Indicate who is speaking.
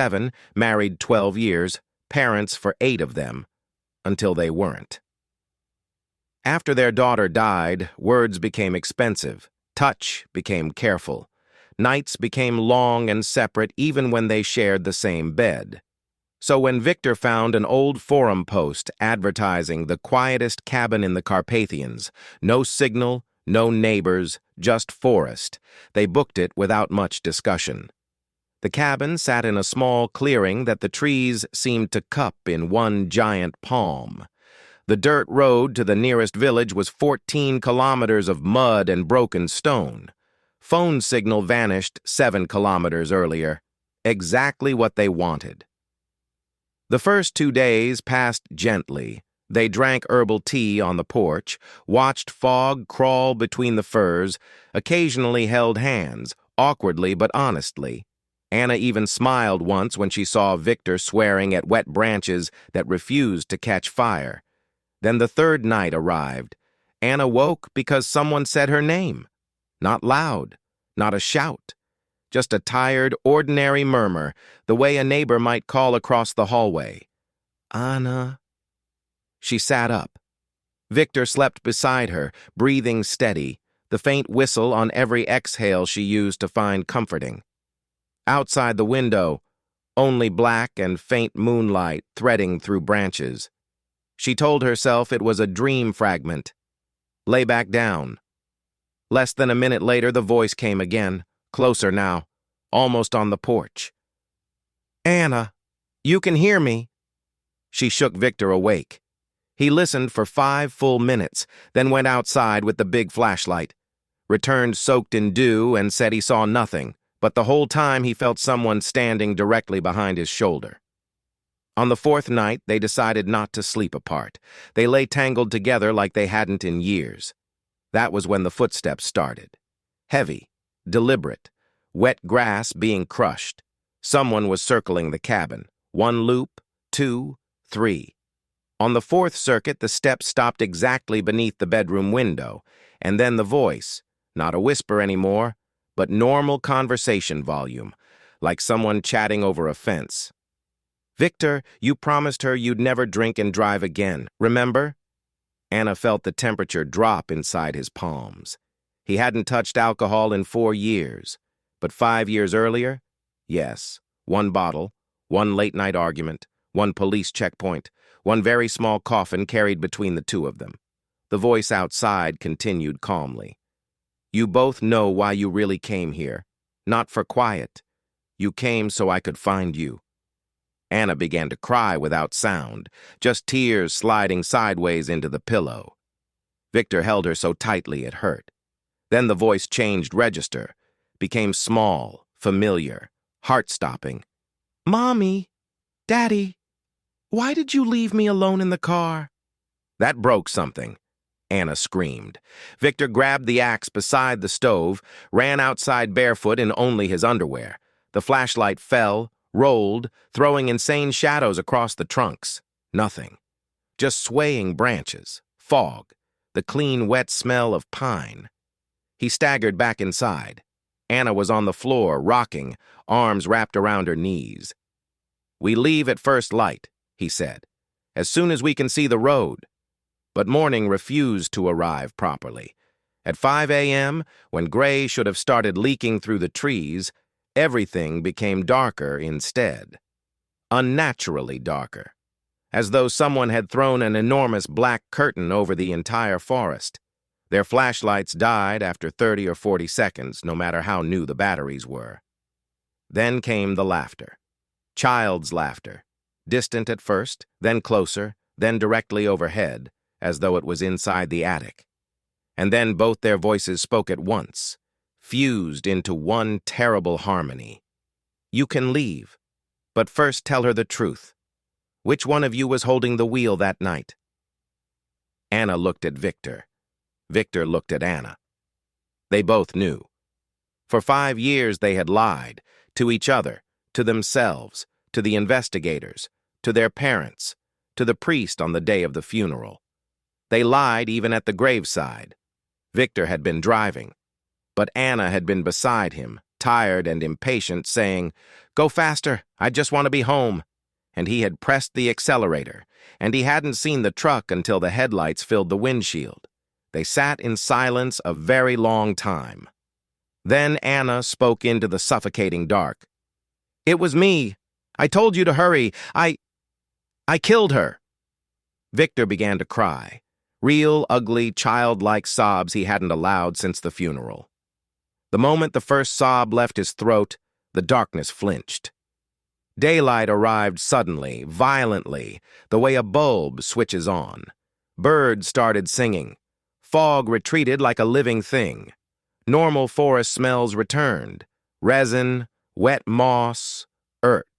Speaker 1: 7, married 12 years, parents for 8 of them, until they weren't. After their daughter died, words became expensive, touch became careful, nights became long and separate even when they shared the same bed. So when Victor found an old forum post advertising the quietest cabin in the Carpathians, no signal, no neighbors, just forest, they booked it without much discussion. The cabin sat in a small clearing that the trees seemed to cup in one giant palm. The dirt road to the nearest village was 14 kilometers of mud and broken stone. Phone signal vanished 7 kilometers earlier. Exactly what they wanted. The first 2 days passed gently. They drank herbal tea on the porch, watched fog crawl between the firs, occasionally held hands, awkwardly but honestly. Anna even smiled once when she saw Victor swearing at wet branches that refused to catch fire. Then the third night arrived. Anna woke because someone said her name. Not loud, not a shout. Just a tired, ordinary murmur, the way a neighbor might call across the hallway. Anna. She sat up. Victor slept beside her, breathing steady, the faint whistle on every exhale she used to find comforting. Outside the window, only black and faint moonlight threading through branches. She told herself it was a dream fragment. Lay back down. Less than a minute later, the voice came again, closer now, almost on the porch. Anna, you can hear me. She shook Victor awake. He listened for 5 full minutes, then went outside with the big flashlight, returned soaked in dew and said he saw nothing, but the whole time he felt someone standing directly behind his shoulder. On the 4th night, they decided not to sleep apart. They lay tangled together like they hadn't in years. That was when the footsteps started. Heavy, deliberate, wet grass being crushed. Someone was circling the cabin. 1 loop, 2, 3. On the 4th circuit, the steps stopped exactly beneath the bedroom window, and then the voice, not a whisper anymore, but normal conversation volume, like someone chatting over a fence. Victor, you promised her you'd never drink and drive again, remember? Anna felt the temperature drop inside his palms. He hadn't touched alcohol in 4 years, but 5 years earlier, yes, 1 bottle, 1 late-night argument, 1 police checkpoint, 1 very small coffin carried between the 2 of them. The voice outside continued calmly. You both know why you really came here. Not for quiet. You came so I could find you. Anna began to cry without sound, just tears sliding sideways into the pillow. Victor held her so tightly it hurt. Then the voice changed register, became small, familiar, heart-stopping. Mommy, Daddy, why did you leave me alone in the car? That broke something. Anna screamed. Victor grabbed the axe beside the stove, ran outside barefoot in only his underwear. The flashlight fell, rolled, throwing insane shadows across the trunks. Nothing. Just swaying branches, fog, the clean, wet smell of pine. He staggered back inside. Anna was on the floor, rocking, arms wrapped around her knees. We leave at first light, he said, as soon as we can see the road. But morning refused to arrive properly. At 5 a.m., when gray should have started leaking through the trees, everything became darker instead. Unnaturally darker. As though someone had thrown an enormous black curtain over the entire forest. Their flashlights died after 30 or 40 seconds, no matter how new the batteries were. Then came the laughter. Child's laughter. Distant at first, then closer, then directly overhead, as though it was inside the attic. And then both their voices spoke at once, fused into one terrible harmony. You can leave, but first tell her the truth. Which one of you was holding the wheel that night? Anna looked at Victor. Victor looked at Anna. They both knew. For 5 years they had lied, to each other, to themselves, to the investigators, to their parents, to the priest on the day of the funeral. They lied even at the graveside. Victor had been driving, but Anna had been beside him, tired and impatient, saying, "Go faster, I just want to be home." And he had pressed the accelerator, and he hadn't seen the truck until the headlights filled the windshield. They sat in silence a very long time. Then Anna spoke into the suffocating dark. "It was me. I told you to hurry. I killed her." Victor began to cry. Real, ugly, childlike sobs he hadn't allowed since the funeral. The moment the first sob left his throat, the darkness flinched. Daylight arrived suddenly, violently, the way a bulb switches on. Birds started singing. Fog retreated like a living thing. Normal forest smells returned. Resin, wet moss, earth.